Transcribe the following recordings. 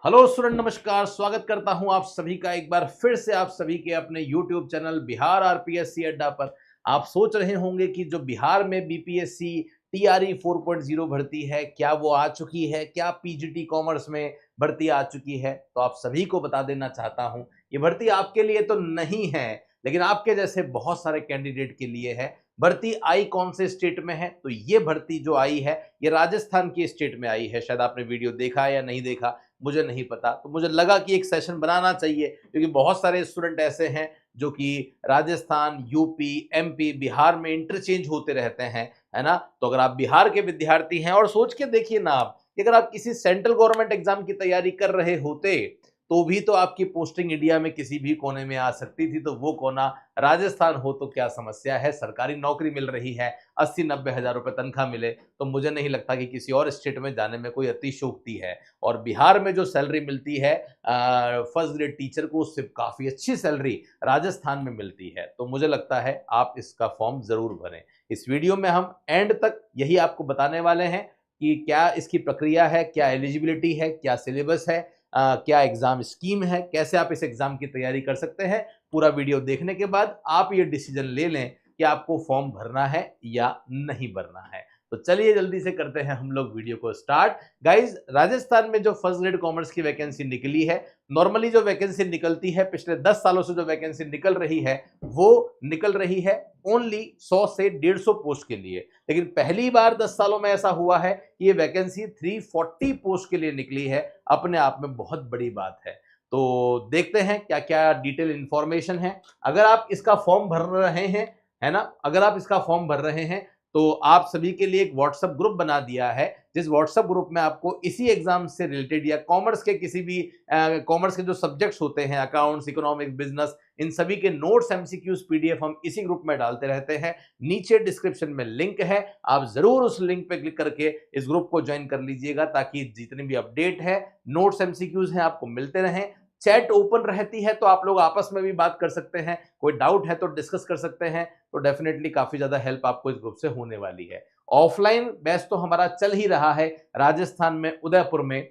Hello student, नमस्कार। स्वागत करता हूं आप सभी का एक बार फिर से आप सभी के अपने यूट्यूब चैनल बिहार आरपीएससी अड्डा पर। आप सोच रहे होंगे कि जो बिहार में बीपीएससी टीआरई 4.0 भर्ती है, क्या वो आ चुकी है, क्या पीजीटी कॉमर्स में भर्ती आ चुकी है? तो आप सभी को बता देना चाहता हूं, ये भर्ती आपके लिए तो नहीं है, लेकिन आपके जैसे बहुत सारे कैंडिडेट के लिए है। भर्ती आई कौन से स्टेट में है? तो ये भर्ती जो आई है, ये राजस्थान के स्टेट में आई है। शायद आपने वीडियो देखा है या नहीं देखा, मुझे नहीं पता। तो मुझे लगा कि एक सेशन बनाना चाहिए, क्योंकि बहुत सारे स्टूडेंट ऐसे हैं जो कि राजस्थान, यूपी, एमपी, बिहार में इंटरचेंज होते रहते हैं, है ना? तो अगर आप बिहार के विद्यार्थी हैं, और सोच के देखिए ना आप कि अगर आप किसी सेंट्रल गवर्नमेंट एग्जाम की तैयारी कर रहे होते, तो भी तो आपकी पोस्टिंग इंडिया में किसी भी कोने में आ सकती थी। तो वो कोना राजस्थान हो तो क्या समस्या है? सरकारी नौकरी मिल रही है, 80-90 हजार रुपए तनख्वाह मिले, तो मुझे नहीं लगता कि किसी और स्टेट में जाने में कोई अतिशयोक्ति है। और बिहार में जो सैलरी मिलती है फर्स्ट ग्रेड टीचर को, उससे काफ़ी अच्छी सैलरी राजस्थान में मिलती है। तो मुझे लगता है आप इसका फॉर्म ज़रूर भरें। इस वीडियो में हम एंड तक यही आपको बताने वाले हैं कि क्या इसकी प्रक्रिया है, क्या एलिजिबिलिटी है, क्या सिलेबस है, क्या एग्ज़ाम स्कीम है, कैसे आप इस एग्ज़ाम की तैयारी कर सकते हैं। पूरा वीडियो देखने के बाद आप ये डिसीजन ले लें कि आपको फॉर्म भरना है या नहीं भरना है। तो चलिए जल्दी से करते हैं हम लोग वीडियो को स्टार्ट। गाइज, राजस्थान में जो फर्स्ट ग्रेड कॉमर्स की वैकेंसी निकली है, नॉर्मली जो वैकेंसी निकलती है, पिछले 10 सालों से जो वैकेंसी निकल रही है, वो निकल रही है ओनली 100 से 150 पोस्ट के लिए। लेकिन पहली बार 10 सालों में ऐसा हुआ है कि ये वैकेंसी 340 पोस्ट के लिए निकली है। अपने आप में बहुत बड़ी बात है। तो देखते हैं क्या क्या डिटेल इंफॉर्मेशन है। अगर आप इसका फॉर्म भर रहे हैं, है ना, अगर आप इसका फॉर्म भर रहे हैं, तो आप सभी के लिए एक व्हाट्सएप ग्रुप बना दिया है, जिस व्हाट्सएप ग्रुप में आपको इसी एग्जाम से रिलेटेड या कॉमर्स के किसी भी कॉमर्स के जो सब्जेक्ट्स होते हैं, अकाउंट्स, इकोनॉमिक्स, बिजनेस, इन सभी के नोट्स, एमसीक्यूज, पीडीएफ हम इसी ग्रुप में डालते रहते हैं। नीचे डिस्क्रिप्शन में लिंक है, आप जरूर उस लिंक पे क्लिक करके इस ग्रुप को ज्वाइन कर लीजिएगा, ताकि जितनी भी अपडेट है, नोट्स, एमसीक्यूज हैं, आपको मिलते रहें। चैट ओपन रहती है, तो आप लोग आपस में भी बात कर सकते हैं, कोई डाउट है तो डिस्कस कर सकते हैं। तो डेफिनेटली काफी ज्यादा हेल्प आपको इस ग्रुप से होने वाली है। ऑफलाइन बैच तो हमारा चल ही रहा है राजस्थान में, उदयपुर में।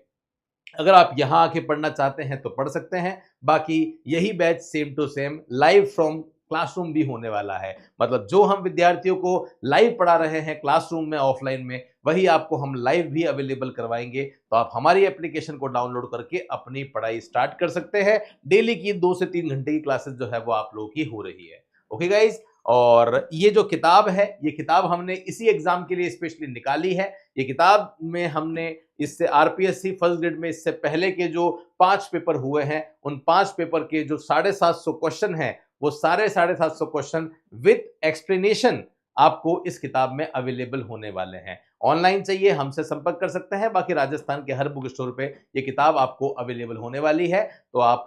अगर आप यहां आके पढ़ना चाहते हैं तो पढ़ सकते हैं। बाकी यही batch same to same live from classroom भी होने वाला है। मतलब जो हम विद्यार्थियों को लाइव पढ़ा रहे हैं क्लासरूम में, ऑफलाइन में, वही आपको हम लाइव भी अवेलेबल करवाएंगे। तो आप हमारी एप्लीकेशन को डाउनलोड करके अपनी पढ़ाई स्टार्ट कर सकते हैं। डेली की 2 से 3 घंटे की क्लासेस जो है वो आप लोगों की हो रही है। ओके गाइज, और ये जो किताब है, ये किताब हमने इसी एग्जाम के लिए स्पेशली निकाली है। ये किताब में हमने इससे आरपीएससी फर्स्ट ग्रेड में इससे पहले के जो 5 पेपर हुए हैं, उन 5 पेपर के जो 750 क्वेश्चन हैं, वो सारे 750 क्वेश्चन विद एक्सप्लेनेशन आपको इस किताब में अवेलेबल होने वाले हैं। ऑनलाइन चाहिए, हमसे संपर्क कर सकते हैं। बाकी राजस्थान के हर बुक स्टोर पे ये किताब आपको अवेलेबल होने वाली है। तो आप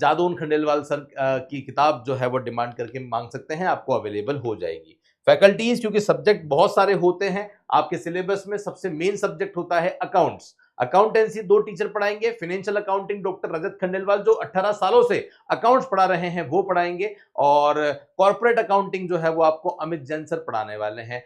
जादून खंडेलवाल सर की किताब जो है वो डिमांड करके मांग सकते हैं, आपको अवेलेबल हो जाएगी। फैकल्टीज, क्योंकि सब्जेक्ट बहुत सारे होते हैं आपके सिलेबस में, सबसे मेन सब्जेक्ट होता है अकाउंट्स। अकाउंटेंसी 2 टीचर पढ़ाएंगे। फाइनेंशियल अकाउंटिंग डॉक्टर रजत खंडेलवाल, जो 18 सालों से अकाउंट्स पढ़ा रहे हैं, वो पढ़ाएंगे। और कॉर्पोरेट अकाउंटिंग जो है वो आपको अमित जैन सर पढ़ाने वाले हैं।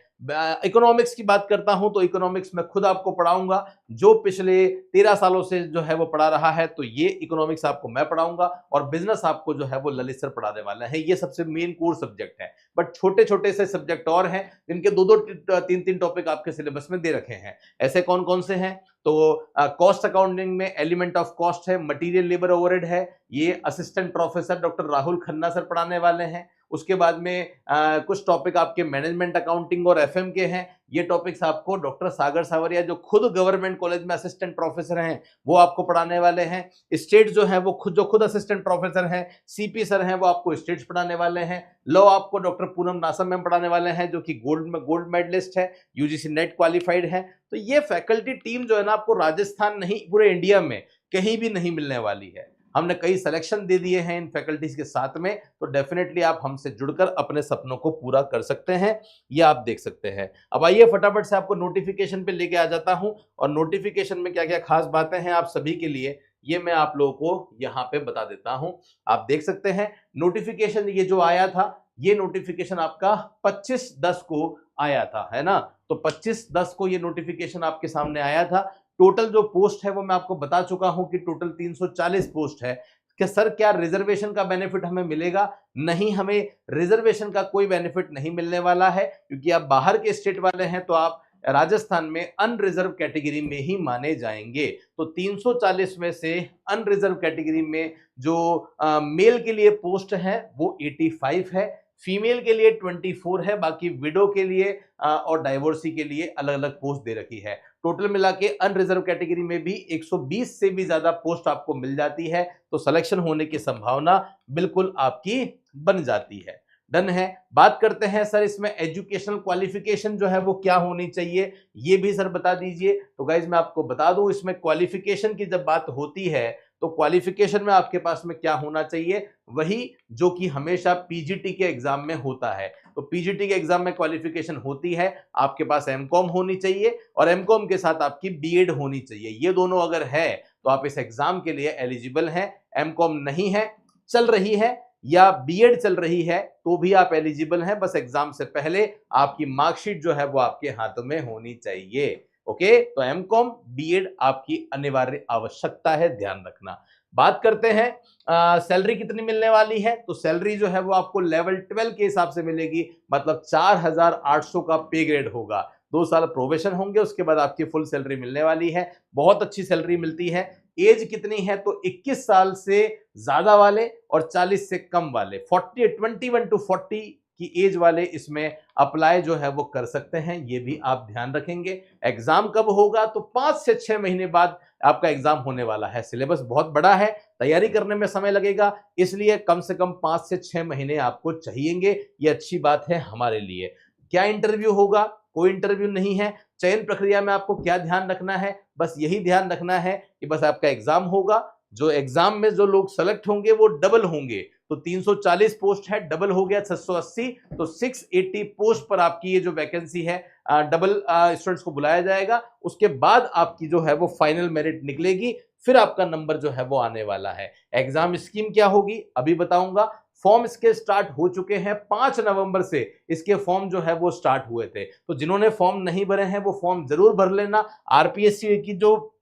इकोनॉमिक्स की बात करता हूं तो इकोनॉमिक्स में खुद आपको पढ़ाऊंगा, जो पिछले 13 सालों से जो है वो पढ़ा रहा है। तो ये इकोनॉमिक्स आपको मैं पढ़ाऊंगा, और बिजनेस आपको जो है वो ललित सर पढ़ाने वाले हैं। ये सबसे मेन कोर सब्जेक्ट है। बट छोटे छोटे से सब्जेक्ट और हैं, जिनके 2-2 3-3 टॉपिक आपके सिलेबस में दे रखे हैं। ऐसे कौन कौन से हैं? तो कॉस्ट अकाउंटिंग में एलिमेंट ऑफ कॉस्ट है, मटेरियल लेबर ओवरहेड है, ये assistant professor doctor Rahul Khanna sir पढ़ाने वाले हैं। उसके बाद में कुछ टॉपिक आपके मैनेजमेंट अकाउंटिंग और एफएम के हैं। ये टॉपिक्स आपको डॉक्टर सागर सावरिया, जो खुद गवर्नमेंट कॉलेज में असिस्टेंट प्रोफेसर हैं, वो आपको पढ़ाने वाले हैं। स्टेट जो है वो खुद असिस्टेंट प्रोफेसर हैं, सीपी सर हैं, वो आपको स्टेट्स पढ़ाने वाले हैं। लॉ आपको डॉक्टर पूनम नासम मैम पढ़ाने वाले हैं, जो कि गोल्ड मेडलिस्ट है, यूजीसी नेट क्वालिफाइड है। तो ये फैकल्टी टीम जो है ना, आपको राजस्थान नहीं, पूरे इंडिया में कहीं भी नहीं मिलने वाली है। हमने कई सिलेक्शन दे दिए हैं इन फैकल्टीज के साथ में। तो डेफिनेटली आप हमसे जुड़कर अपने सपनों को पूरा कर सकते हैं, ये आप देख सकते हैं। अब आइए फटाफट से आपको नोटिफिकेशन पे लेके आ जाता हूं, और नोटिफिकेशन में क्या क्या खास बातें हैं आप सभी के लिए, ये मैं आप लोगों को यहाँ पे बता देता हूं। आप देख सकते हैं नोटिफिकेशन ये जो आया था, ये नोटिफिकेशन आपका 25/10 को आया था, है ना? तो 25/10 को ये नोटिफिकेशन आपके सामने आया था। टोटल जो पोस्ट है वो मैं आपको बता चुका हूं कि टोटल 340 पोस्ट है। कि सर क्या रिजर्वेशन का बेनिफिट हमें मिलेगा? नहीं, हमें रिजर्वेशन का कोई बेनिफिट नहीं मिलने वाला है, क्योंकि आप बाहर के स्टेट वाले हैं तो आप राजस्थान में अनरिजर्व कैटेगरी में ही माने जाएंगे। तो 340 में से अनरिजर्व कैटेगरी में जो मेल के लिए पोस्ट है वो 85 है, फीमेल के लिए 24 है, बाकी विडो के लिए और डाइवोर्सी के लिए अलग अलग पोस्ट दे रखी है। टोटल मिला के अनरिजर्व कैटेगरी में भी 120 से भी ज्यादा पोस्ट आपको मिल जाती है, तो सिलेक्शन होने की संभावना बिल्कुल आपकी बन जाती है। डन है। बात करते हैं सर इसमें एजुकेशनल क्वालिफिकेशन जो है वो क्या होनी चाहिए, ये भी सर बता दीजिए। तो गाइज मैं आपको बता दूं, इसमें क्वालिफिकेशन की जब बात होती है तो क्वालिफिकेशन में आपके पास में क्या होना चाहिए, वही जो कि हमेशा पीजीटी के एग्जाम में होता है। तो पीजीटी के एग्जाम में क्वालिफिकेशन होती है, आपके पास एमकॉम होनी चाहिए और एमकॉम के साथ आपकी बीएड होनी चाहिए। ये दोनों अगर है तो आप इस एग्जाम के लिए एलिजिबल हैं। एमकॉम नहीं है, चल रही है या बीएड चल रही है तो भी आप एलिजिबल हैं, बस एग्जाम से पहले आपकी मार्कशीट जो है वो आपके हाथों में होनी चाहिए। ओके, तो एमकॉम बीएड आपकी अनिवार्य आवश्यकता है, ध्यान रखना। बात करते हैं सैलरी कितनी मिलने वाली है, तो सैलरी जो है वो आपको लेवल 12 के हिसाब से मिलेगी, मतलब 4800 का पे ग्रेड होगा। 2 साल प्रोबेशन होंगे, उसके बाद आपकी फुल सैलरी मिलने वाली है। बहुत अच्छी सैलरी मिलती है। एज कितनी है, तो 21 साल से ज्यादा वाले और 40 से कम वाले 21 to 40 की एज वाले इसमें अप्लाई जो है वो कर सकते हैं, ये भी आप ध्यान रखेंगे। एग्जाम कब होगा, तो 5 से 6 महीने बाद आपका एग्जाम होने वाला है। सिलेबस बहुत बड़ा है, तैयारी करने में समय लगेगा, इसलिए कम से कम 5 से 6 महीने आपको चाहिएंगे। ये अच्छी बात है हमारे लिए। क्या इंटरव्यू होगा, कोई इंटरव्यू नहीं है। चयन प्रक्रिया में आपको क्या ध्यान रखना है, बस यही ध्यान रखना है कि बस आपका एग्जाम होगा, जो एग्जाम में जो लोग सेलेक्ट होंगे वो डबल होंगे। तो 340 पोस्ट है, डबल हो गया 680, तो 680 पोस्ट पर आपकी ये जो वैकेंसी है डबल स्टूडेंट्स को बुलाया जाएगा। उसके बाद आपकी जो है वो फाइनल मेरिट निकलेगी, फिर आपका नंबर जो है वो आने वाला है। एग्जाम स्कीम क्या होगी अभी बताऊंगा। फॉर्म इसके स्टार्ट हो चुके हैं, 5 नवंबर से इसके फॉर्म जो है वो स्टार्ट हुए थे। तो जिन्होंने फॉर्म नहीं भरे हैं वो फॉर्म जरूर भर लेना। आरपीएससी की जो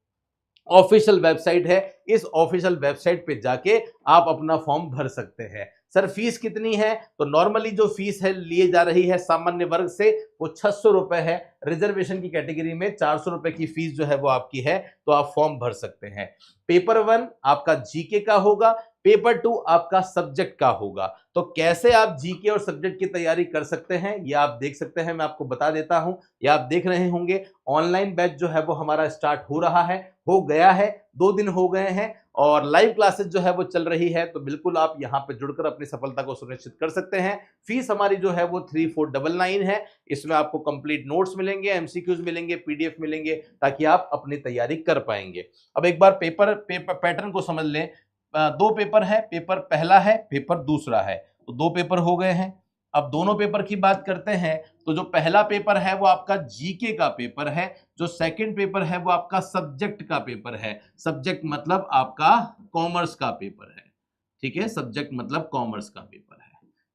ऑफिशियल वेबसाइट है, इस ऑफिशियल वेबसाइट पे जाके आप अपना फॉर्म भर सकते हैं। सर फीस कितनी है, तो नॉर्मली जो फीस है लिए जा रही है सामान्य वर्ग से वो 600 रुपए है। रिजर्वेशन की कैटेगरी में 400 रुपए की फीस जो है वो आपकी है, तो आप फॉर्म भर सकते हैं। पेपर 1 आपका जीके का होगा, पेपर 2 आपका सब्जेक्ट का होगा। तो कैसे आप जीके और सब्जेक्ट की तैयारी कर सकते हैं ये आप देख सकते हैं, मैं आपको बता देता हूं। ये आप देख रहे होंगे ऑनलाइन बैच जो है वो हमारा स्टार्ट हो रहा है, हो गया है, 2 दिन हो गए हैं और लाइव क्लासेस जो है वो चल रही है। तो बिल्कुल आप यहां पे जुड़कर अपनी सफलता को सुनिश्चित कर सकते हैं। फीस हमारी जो है वो 3499 है। इसमें आपको कंप्लीट नोट्स मिलेंगे, एमसीक्यूज मिलेंगे, पीडीएफ मिलेंगे, ताकि आप अपनी तैयारी कर पाएंगे। अब एक बार पेपर पैटर्न को समझ लें। 2 पेपर है, पेपर पहला है, पेपर दूसरा है, तो 2 पेपर हो गए हैं। अब दोनों पेपर की बात करते हैं, तो जो पहला पेपर है वो आपका जीके का पेपर है, जो सेकंड पेपर है वो आपका सब्जेक्ट का पेपर है। सब्जेक्ट मतलब आपका कॉमर्स का पेपर है, ठीक है, सब्जेक्ट मतलब कॉमर्स का पेपर है।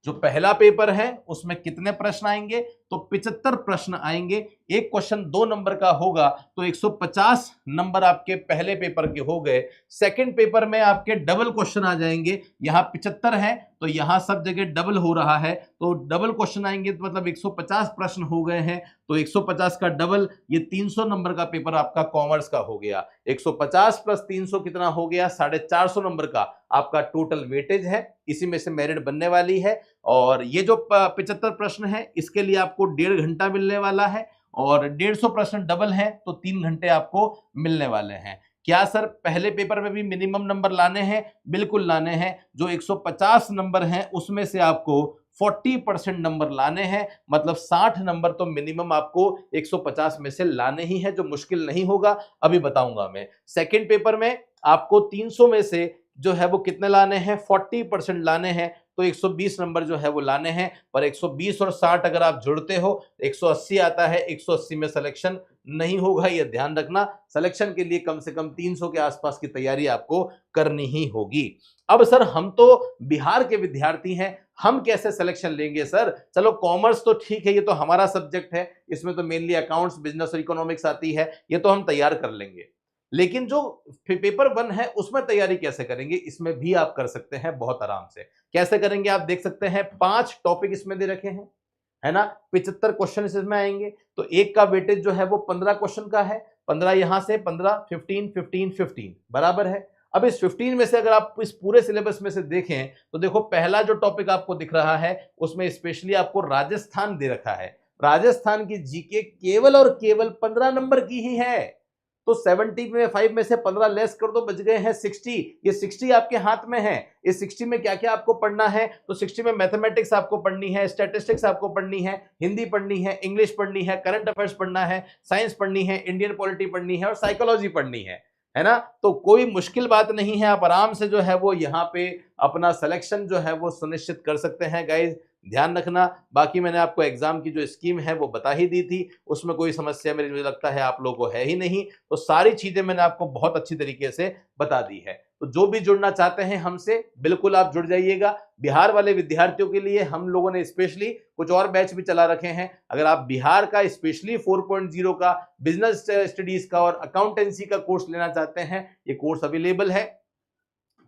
जो पहला पेपर है उसमें कितने प्रश्न आएंगे, तो 75 प्रश्न आएंगे। एक क्वेश्चन 2 नंबर का होगा, तो 150 नंबर आपके पहले पेपर के हो गए। सेकंड पेपर में आपके डबल क्वेश्चन आ जाएंगे, यहाँ 75 है तो यहाँ सब जगह डबल हो रहा है, तो डबल क्वेश्चन आएंगे, तो मतलब 150 प्रश्न हो गए हैं। तो 150 का डबल, ये 300 नंबर का पेपर आपका कॉमर्स का हो गया। 150 प्लस 300 कितना हो गया, 450 नंबर का आपका टोटल वेटेज है। इसी में से मेरिट बनने वाली है। और ये जो 75 प्रश्न है इसके लिए आपको 1.5 घंटा मिलने वाला है, और 150 प्रश्न डबल है तो 3 घंटे आपको मिलने वाले हैं। क्या सर पहले पेपर में भी मिनिमम नंबर लाने हैं, बिल्कुल लाने हैं। जो 150 नंबर हैं उसमें से आपको 40% नंबर लाने हैं, मतलब 60 नंबर तो मिनिमम आपको 150 में से लाने ही है, जो मुश्किल नहीं होगा, अभी बताऊंगा मैं। सेकंड पेपर में आपको 300 में से जो है वो कितने लाने हैं, 40% लाने हैं, तो 120 नंबर जो है वो लाने हैं। पर 120 और 60 अगर आप जुड़ते हो 180 आता है, 180 में सिलेक्शन नहीं होगा, ये ध्यान रखना। सिलेक्शन के लिए कम से कम 300 के आसपास की तैयारी आपको करनी ही होगी। अब सर हम तो बिहार के विद्यार्थी हैं, हम कैसे सिलेक्शन लेंगे सर? चलो कॉमर्स तो ठीक है, ये तो हमारा सब्जेक्ट है, इसमें तो मेनली अकाउंट्स, बिजनेस और इकोनॉमिक्स आती है, ये तो हम तैयार कर लेंगे। लेकिन जो पेपर 1 है उसमें तैयारी कैसे करेंगे, इसमें भी आप कर सकते हैं बहुत आराम से। कैसे करेंगे आप देख सकते हैं, 5 टॉपिक इसमें दे रखे हैं, है ना, 75 क्वेश्चन इसमें आएंगे, तो एक का वेटेज जो है वो 15 क्वेश्चन का है, 15 यहां से 15, 15, 15, 15 बराबर है। अब इस 15 में से अगर आप इस पूरे सिलेबस में से देखें तो देखो पहला जो टॉपिक आपको दिख रहा है उसमें स्पेशली आपको राजस्थान दे रखा है। राजस्थान की जीके केवल और केवल 15 नंबर की ही है, तो 70 में 5 में से 15 लेस कर दो, बच गए हैं 60। ये 60 आपके हाथ में है। इस 60 में क्या क्या आपको पढ़ना है, तो 60 में मैथमेटिक्स आपको पढ़नी है, स्टैटिस्टिक्स आपको पढ़नी है, हिंदी पढ़नी है, इंग्लिश पढ़नी है, करंट अफेयर्स पढ़ना है, साइंस पढ़नी है, इंडियन पॉलिटी पढ़नी है और साइकोलॉजी पढ़नी है ना। तो कोई मुश्किल बात नहीं है, आप आराम से जो है वो यहाँ पे अपना सिलेक्शन जो है वो सुनिश्चित कर सकते हैं गाइज, ध्यान रखना। बाकी मैंने आपको एग्जाम की जो स्कीम है वो बता ही दी थी, उसमें कोई समस्या मेरी मुझे लगता है आप लोगों को है ही नहीं, तो सारी चीजें मैंने आपको बहुत अच्छी तरीके से बता दी है। तो जो भी जुड़ना चाहते हैं हमसे बिल्कुल आप जुड़ जाइएगा। बिहार वाले विद्यार्थियों के लिए हम लोगों ने स्पेशली कुछ और बैच भी चला रखे हैं। अगर आप बिहार का स्पेशली 4.0 का बिजनेस स्टडीज का और अकाउंटेंसी का कोर्स लेना चाहते हैं, ये कोर्स अवेलेबल है,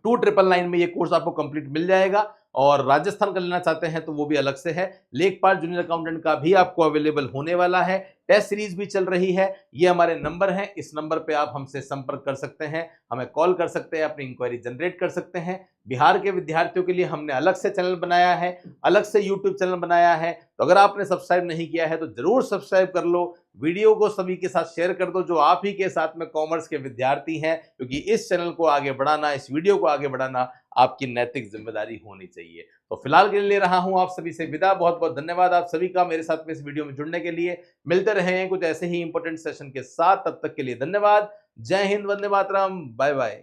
2999 में ये कोर्स आपको कंप्लीट मिल जाएगा। और राजस्थान का लेना चाहते हैं तो वो भी अलग से है। लेखपाल जूनियर अकाउंटेंट का भी आपको अवेलेबल होने वाला है, टेस्ट सीरीज भी चल रही है। ये हमारे नंबर हैं, इस नंबर पे आप हमसे संपर्क कर सकते हैं, हमें कॉल कर सकते हैं, अपनी इंक्वायरी जनरेट कर सकते हैं। बिहार के विद्यार्थियों के लिए हमने अलग से चैनल बनाया है, अलग से यूट्यूब चैनल बनाया है, तो अगर आपने सब्सक्राइब नहीं किया है तो जरूर सब्सक्राइब कर लो, वीडियो को सभी के साथ शेयर कर दो जो आप ही के साथ में कॉमर्स के विद्यार्थी हैं, क्योंकि इस चैनल को आगे बढ़ाना, इस वीडियो को आगे बढ़ाना आपकी नैतिक जिम्मेदारी होनी चाहिए। तो फिलहाल के लिए ले रहा हूं आप सभी से विदा। बहुत बहुत धन्यवाद आप सभी का मेरे साथ में इस वीडियो में जुड़ने के लिए। मिलते रहे कुछ ऐसे ही इंपॉर्टेंट सेशन के साथ, तब तक के लिए धन्यवाद। जय हिंद, वंदे मातरम, बाय बाय।